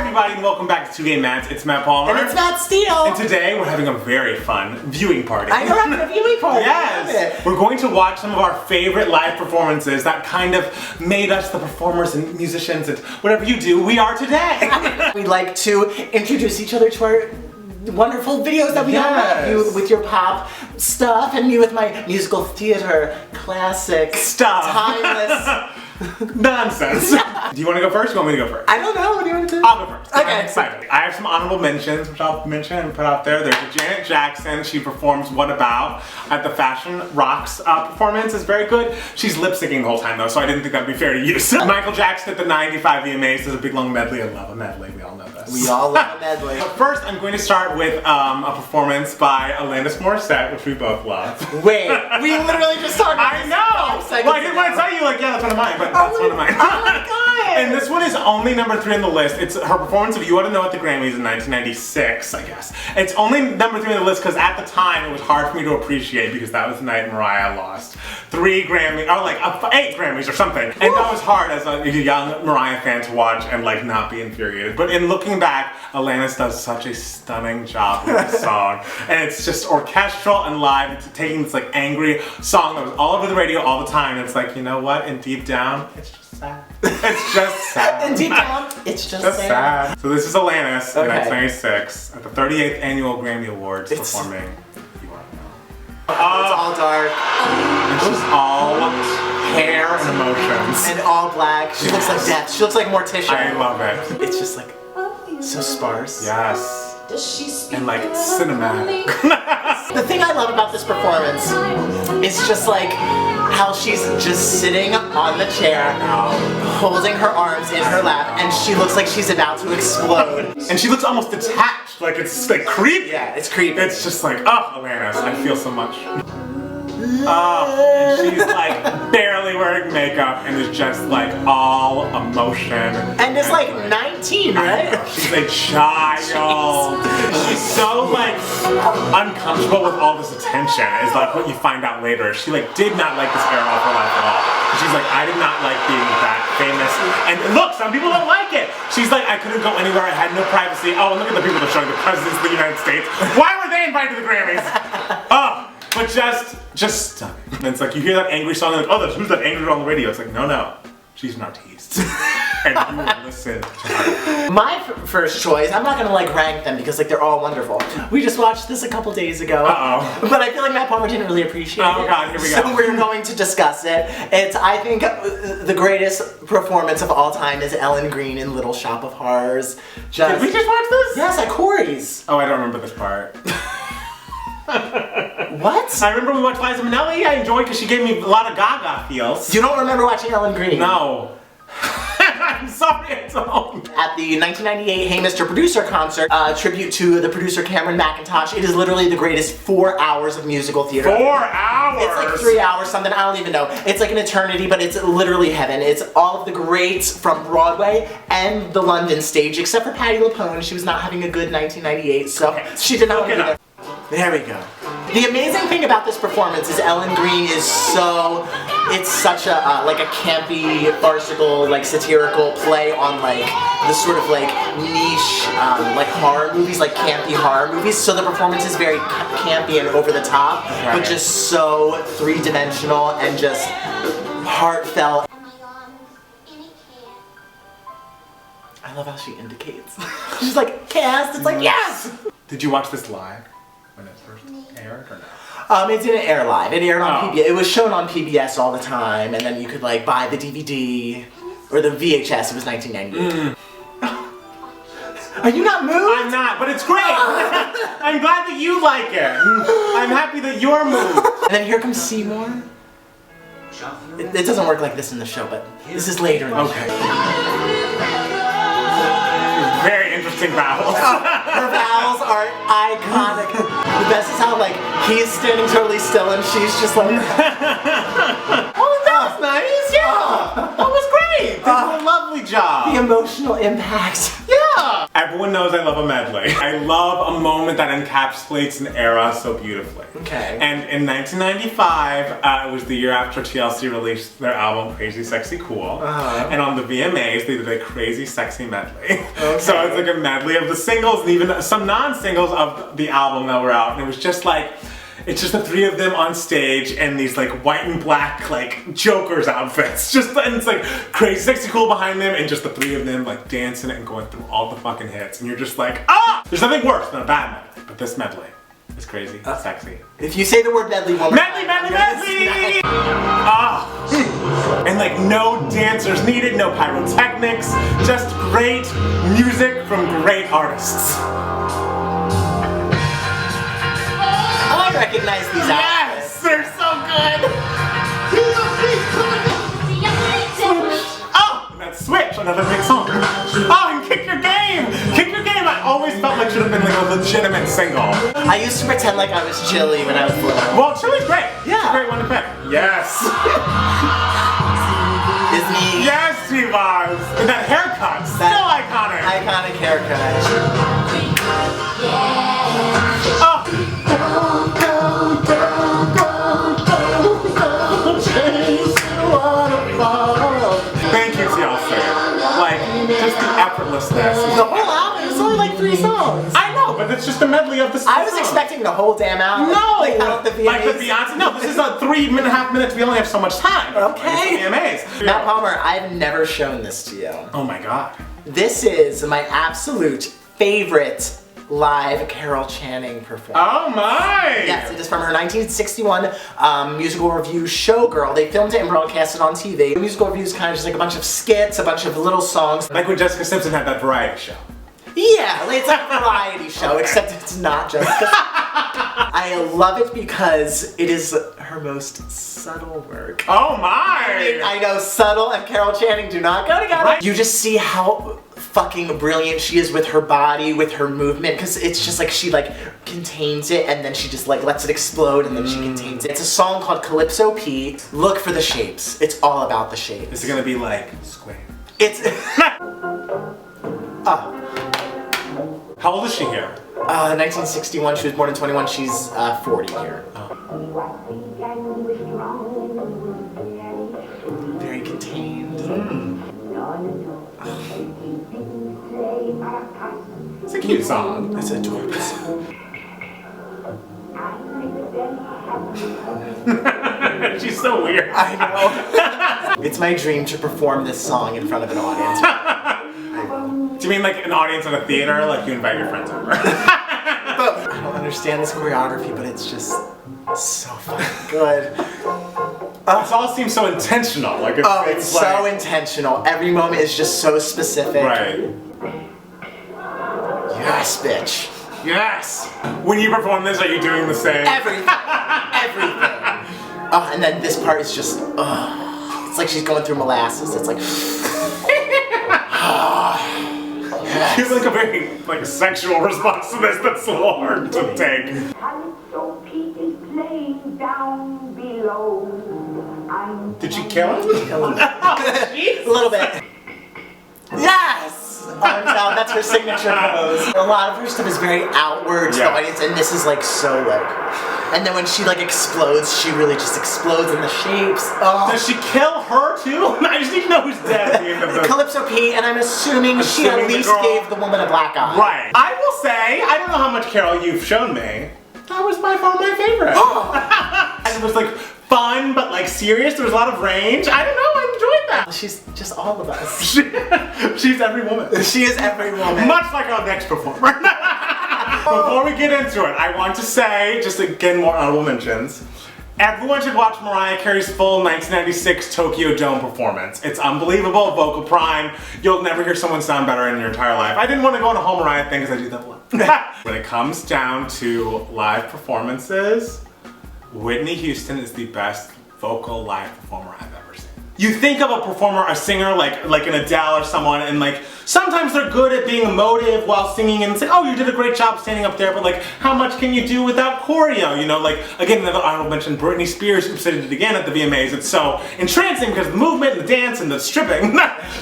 everybody, and welcome back to Two Game Mats. It's Matt Palmer. And it's Matt Steele. And today we're having a very fun viewing party. I know, we're having a viewing party. Yes. We're going to watch some of our favorite live performances that kind of made us the performers and musicians and whatever you do, we are today. We'd like to introduce each other to our wonderful videos that we all love. You with your pop stuff and me with my musical theater classic stuff. Timeless nonsense. Do you want to go first or you want me to go first? I don't know. What do you want to do? I'll go first. Okay. I'm excited. I have some honorable mentions, which I'll mention and put out there. There's a Janet Jackson. She performs What About at the Fashion Rocks performance. It's very good. She's lip syncing the whole time though, so I didn't think that'd be fair to use. Michael Jackson at the 95 VMAs does a big long medley. I love a medley. We all know this. We all love a medley. But first, I'm going to start with a performance by Alanis Morissette, which we both love. Wait, we literally just talked about I know! Well, I didn't want to tell you, like, yeah, that's one of mine, but that's one of mine. Oh my god! And this one is only number 3 on the list. It's her performance of You Ought to Know at the Grammys in 1996, I guess. It's only number 3 on the list because at the time it was hard for me to appreciate because that was the night Mariah lost 3 Grammys, or like 8 Grammys or something. And that was hard as a young Mariah fan to watch and like not be infuriated. But in looking back, Alanis does such a stunning job with this song. And it's just orchestral and live. It's taking this like angry song that was all over the radio all the time. And it's like, you know what? And deep down, it's just sad. It's just sad. And deep down, it's just sad. So this is Alanis in Okay. 1996 at the 38th Annual Grammy Awards performing You Ought to Know. It's all dark. And she's all hair and emotions. And all black. She looks like death. She looks like Morticia. I love it. It's just like so sparse. Yes. And like cinematic. The thing I love about this performance is just like how she's just sitting on the chair, holding her arms in her lap, and she looks like she's about to explode. And she looks almost detached, like it's like creepy. Yeah, it's creepy. It's just like, oh, Alanis, I feel so much. Oh, and she's like barely wearing makeup and is just like all emotion. And it's like 19, right? She's a child. She's so like uncomfortable with all this attention is like what you find out later. She like did not like this era of her life at all. She's like, I did not like being that famous. And look, some people don't like it. She's like, I couldn't go anywhere, I had no privacy. Oh, and look at the people that showing the presidents of the United States. Why were they invited to the Grammys? Oh. But just stunning. And it's like you hear that angry song and like, oh, who's that angry girl on the radio? It's like, no, she's an artiste. And you will listen to her. My first choice, I'm not gonna like rank them because like they're all wonderful. We just watched this a couple days ago. Uh-oh. But I feel like Matt Palmer didn't really appreciate it. Oh god, here we go. So we're going to discuss it. It's, I think, the greatest performance of all time is Ellen Green in Little Shop of Horrors. Did we just watch this? Yes, at Corey's. Oh, I don't remember this part. What? I remember we watched Liza Minnelli. I enjoyed because she gave me a lot of Gaga feels. You don't remember watching Ellen Green? No. I'm sorry, I don't. At the 1998 Hey Mr. Producer concert, tribute to the producer Cameron McIntosh, it is literally the greatest 4 hours of musical theater. 4 hours? It's like 3 hours, something, I don't even know. It's like an eternity, but it's literally heaven. It's all of the greats from Broadway and the London stage, except for Patti LuPone. She was not having a good 1998, so she did not win it. There we go. The amazing thing about this performance is Ellen Green is so, it's such a, like a campy, farcical, like satirical play on like the sort of like niche, like horror movies, like campy horror movies. So the performance is very campy and over the top, but just so three-dimensional and just heartfelt. I love how she indicates. She's like, cast, it's like, yes! Did you watch this live when it first aired or no? It didn't air live. It aired on PBS. It was shown on PBS all the time, and then you could like buy the DVD or the VHS. It was 1998. Are you not moved? I'm not, but it's great. I'm glad that you like it. I'm happy that you're moved. And then here comes Seymour. It doesn't work like this in the show, but this is later in the show. Very interesting vowels. Her vowels are iconic. The best is how like he's standing totally still and she's just like, oh, that was nice. Yeah, that was great. That was a lovely job. The emotional impact. Yeah. Everyone knows I love a medley. I love a moment that encapsulates an era so beautifully. Okay. And in 1995, it was the year after TLC released their album Crazy Sexy Cool. And on the VMAs, they did a Crazy Sexy medley. Okay. So it's like a medley of the singles and even some non-singles of the album that were out. And it was just like, it's just the three of them on stage in these like white and black like Joker's outfits. And it's like Crazy Sexy Cool behind them and just the three of them like dancing and going through all the fucking hits. And you're just like, ah! There's nothing worse than a bad medley, but this medley is crazy, sexy. If you say the word medley one more Medley, medley, medley! Ah! And like no dancers needed, no pyrotechnics, just great music from great artists. I recognize these outfits. Yes! They're so good! Oh! And that Switch, another big song. Oh, and Kick Your Game! Kick Your Game I always felt like should have been like a legitimate single. I used to pretend like I was Chili when I was little. Well, Chili's great. Yeah. It's a great one to pick. Yes! Disney. Yes, she was! And that haircut, still iconic! Iconic haircut. Oh! Thank you, TLC. Like, just the effortlessness. The whole album is only like 3 songs. I know, but it's just a medley of the songs. I was expecting the whole damn album. No! Like the VMAs. Like the Beyonce. No, this is a 3.5 minutes. We only have so much time. Okay. Like the VMAs. Matt Palmer, I've never shown this to you. Oh my god. This is my absolute favorite live Carol Channing performance. Oh my! Yes, it is from her 1961 musical review Showgirl. They filmed it and broadcast it on TV. The musical review is kind of just like a bunch of skits, a bunch of little songs. Like when Jessica Simpson had that variety show. Yeah, it's like a variety show, except it's not Jessica. I love it because it is her most subtle work. Oh my! I know subtle and Carol Channing do not go together. Right. You just see how fucking brilliant she is with her body, with her movement, because it's just like she like contains it and then she just like lets it explode and then she contains it. It's a song called Calypso P. Look for the shapes. It's all about the shapes. Is it gonna be like square? It's How old is she here? 1961. She was born in 21. She's 40 here. Very contained. It's a cute song. It's adorable song. She's so weird. I know. It's my dream to perform this song in front of an audience. Do you mean like an audience at a theater? Like you invite your friends over? I don't understand this choreography, but it's just so fucking good. This all seems so intentional. Like It's so intentional. Every moment is just so specific. Right. Yes, bitch. Yes. When you perform this, are you doing the same? Everything. Everything. And then this part is just, it's like she's going through molasses. It's like, yes. She's like a very like sexual response to this that's so hard to take. Did she kill him? A little bit. Yes! Arms out, that's her signature pose. A lot of her stuff is very outward to the audience, and this is like so like. And then when she like explodes, she really just explodes in the shapes. Oh. Does she kill her too? I just need to know who's dead at the end of this. Calypso P, and I'm assuming she at least gave the woman a black eye. Right. I will say, I don't know how much Carol you've shown me. That was by far my favorite. And it was like fun, but like serious. There was a lot of range. I don't know, I enjoyed that. She's just all of us. She's every woman. She is every woman. Much like our next performer. Before we get into it, I want to say, just again, more honorable mentions. Everyone should watch Mariah Carey's full 1996 Tokyo Dome performance. It's unbelievable, vocal prime. You'll never hear someone sound better in your entire life. I didn't want to go on a whole Mariah thing because I do that a lot. When it comes down to live performances, Whitney Houston is the best vocal live performer I've ever seen. you think of a performer, a singer like an Adele or someone, and like sometimes they're good at being emotive while singing, and it's like, oh, you did a great job standing up there, but like how much can you do without choreo? You know, like again, another honorable mention, Britney Spears, who did it again at the VMAs. It's so entrancing because of the movement and the dance and the stripping.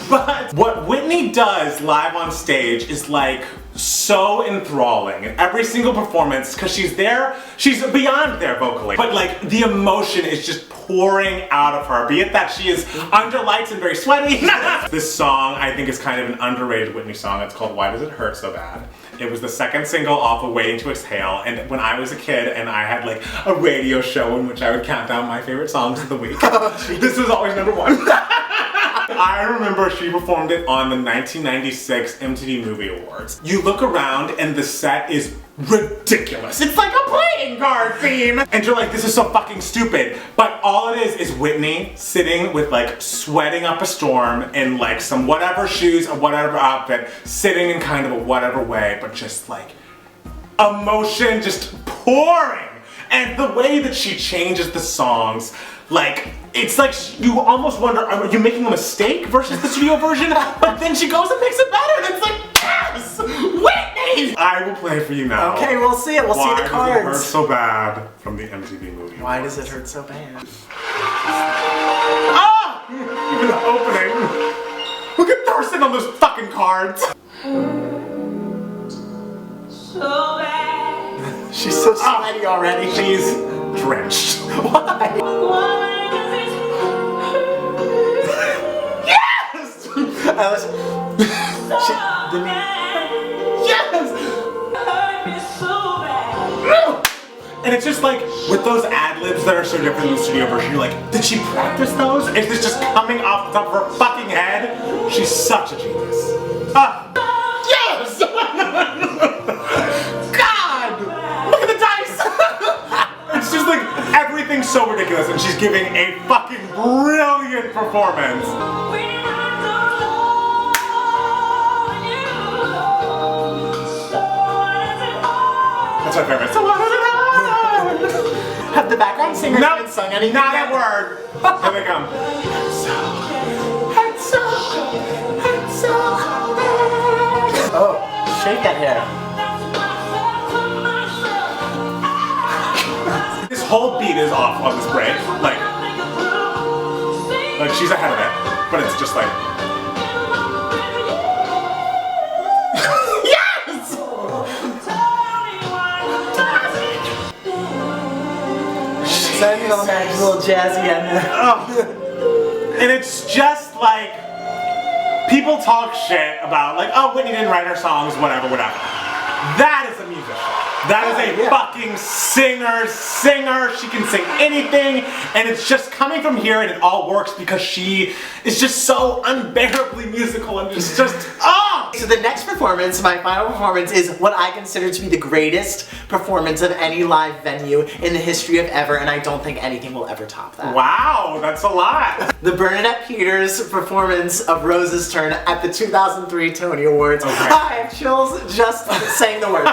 But what Whitney does live on stage is like so enthralling in every single performance, because she's beyond there vocally, but like the emotion is just pouring out of her, be it that she is under lights and very sweaty. This song I think is kind of an underrated Whitney song. It's called Why Does It Hurt So Bad? It was the second single off of Waiting to Exhale, and when I was a kid and I had like a radio show in which I would count down my favorite songs of the week, this was always number one. I remember she performed it on the 1996 MTV Movie Awards. You look around and the set is ridiculous. It's like a playing card theme. And you're like, this is so fucking stupid. But all it is Whitney sitting with like sweating up a storm in like some whatever shoes or whatever outfit, sitting in kind of a whatever way, but just like emotion just pouring. And the way that she changes the songs, like, it's like you almost wonder, are you making a mistake versus the studio version? But then she goes and makes it better, and it's like, yes! Whitney! I will play for you now. Okay, we'll see it. We'll see the cards. Why Does It Hurt So Bad from the MTV Movie Awards. Why Does It Hurt So Bad? Ah! Even the opening. Look at Thurston on those fucking cards. So bad. She's so sweaty already. She's drenched. Why? Why does it Yes! I was... so bad? Yes! Hurt me so bad. And it's just like, with those ad-libs that are so different than the studio version, you're like, did she practice those? Is this just coming off the top of her fucking head? She's such a genius. Yes! God! Look at the dice! It's just like, everything's so ridiculous, and she's giving a fucking brilliant performance. When I don't know you, so does it hurt? That's my favorite. So what does it hurt? Have the background singers No, even sung anything not yet? a word. Here they come. Oh, shake that hair. This whole beat is off on this break. Like she's ahead of it, but it's just like. Yes! Sounding all nice, a little jazzy and Oh. And it's just like people talk shit about like, oh, Whitney didn't write her songs, whatever. That is a musician. That is a fucking singer. She can sing anything, and it's just coming from here, and it all works because she is just so unbearably musical, and it's just So the next performance, my final performance, is what I consider to be the greatest performance of any live venue in the history of ever, and I don't think anything will ever top that. Wow, that's a lot. The Bernadette Peters performance of Rose's Turn at the 2003 Tony Awards. Okay. I have chills just saying the words.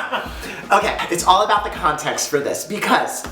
Okay, it's all about the context for this, because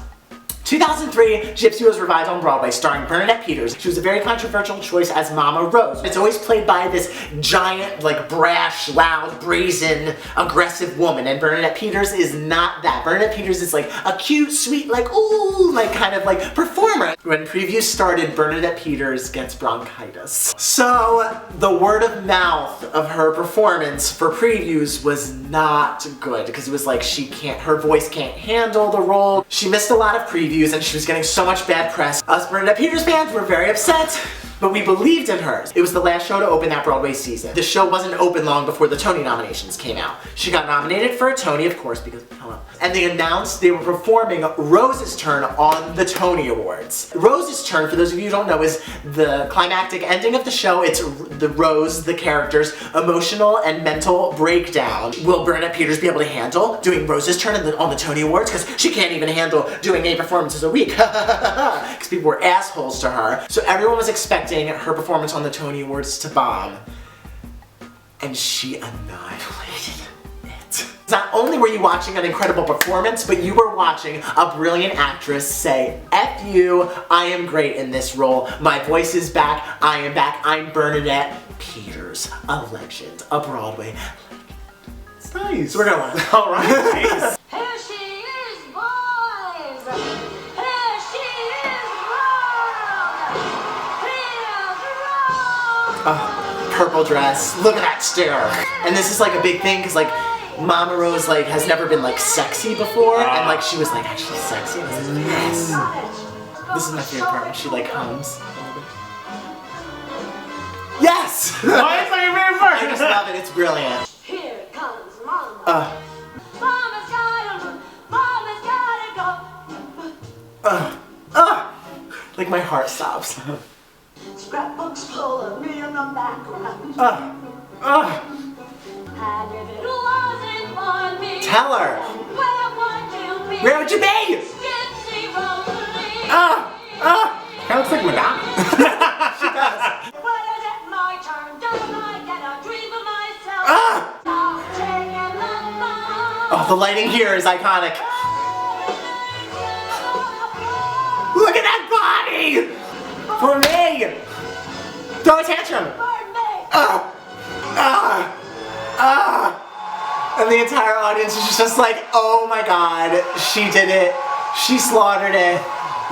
2003, Gypsy was revived on Broadway, starring Bernadette Peters. She was a very controversial choice as Mama Rose. It's always played by this giant, like, brash, loud, brazen, aggressive woman, and Bernadette Peters is not that. Bernadette Peters is like a cute, sweet, like, ooh, like, kind of like performer. When previews started, Bernadette Peters gets bronchitis. So, the word of mouth of her performance for previews was not good, because it was like her voice can't handle the role. She missed a lot of previews, and she was getting so much bad press. Us Bernadette Peters fans were very upset, but we believed in her. It was the last show to open that Broadway season. The show wasn't open long before the Tony nominations came out. She got nominated for a Tony, of course, because, hello. And they announced they were performing Rose's Turn on the Tony Awards. Rose's Turn, for those of you who don't know, is the climactic ending of the show. It's the Rose, the character's emotional and mental breakdown. Will Bernadette Peters be able to handle doing Rose's Turn on the Tony Awards? Because she can't even handle doing 8 performances a week. Because people were assholes to her. So everyone was expecting her performance on the Tony Awards to bomb. And she annihilated it. Not only were you watching an incredible performance, but you were watching a brilliant actress say, F you, I am great in this role. My voice is back, I am back, I'm Bernadette Peters, a legend, a Broadway. It's nice. So we're gonna watch. All right. Nice. Here she is, boys. Here she is, world. Here's Rose. Purple dress, look at that stare. And this is like a big thing, because like, Mama Rose like has never been like sexy before, and like she was like actually sexy. And I was like, yes. This is my favorite part when she like hums. Yes! Why is that your favorite part? I just love it. It's brilliant. Here comes Mama. Mama's gotta go. Like my heart stops. Scrapbooks full of me in the background. And if it wasn't for me, Tell her. where would you be? Where would you be? Gypsy Rosalie. That looks like Madonna. She does. When is it my turn? Don't I get a dream of myself? Ah! I'm taking the phone. Oh, the lighting here is iconic. Look at that body! For me! Throw a tantrum! And the entire audience is just like, oh my god, she did it. She slaughtered it.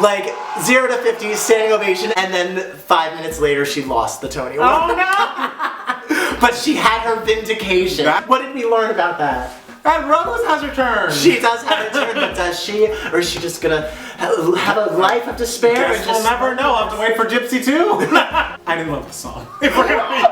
Like 0 to 50, standing ovation, and then 5 minutes later she lost the Tony Award. Oh no! But she had her vindication. What did we learn about that? That Rose has returned. She does have a turn, but does she? Or is she just gonna have a life of despair? Guess and we'll just never know. I'll have to wait for Gypsy 2. I didn't love the song. If we're gonna be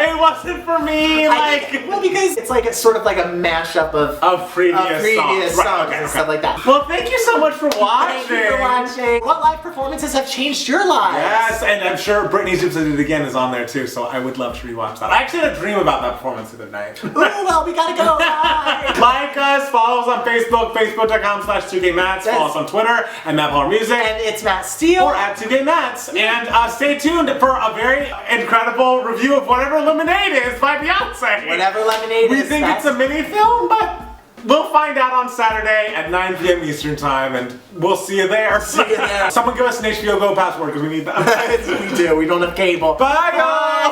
it wasn't for me. Well, because it's like it's sort of like a mashup of previous songs Right, okay, and stuff like that. Well, thank you so much for watching. Thank you for watching. What live performances have changed your lives? Yes, and I'm sure Britney's Gypsy Did It Again is on there too, so I would love to rewatch that. I actually had a dream about that performance the other night. Ooh, well, we gotta go. Bye. Like us, follow us on Facebook, facebook.com/2gaymats, follow us on Twitter at Matt Power Music, And it's Matt Steele. or at 2gaymats, and stay tuned for a very incredible review of whatever Lemonade is by Beyonce. Whatever Lemonade We is. think it's a mini film, but we'll find out on Saturday at 9 p.m. Eastern time, and we'll see you there. See you there. Someone give us an HBO Go password because we need that. We do. We don't have cable. Bye, guys!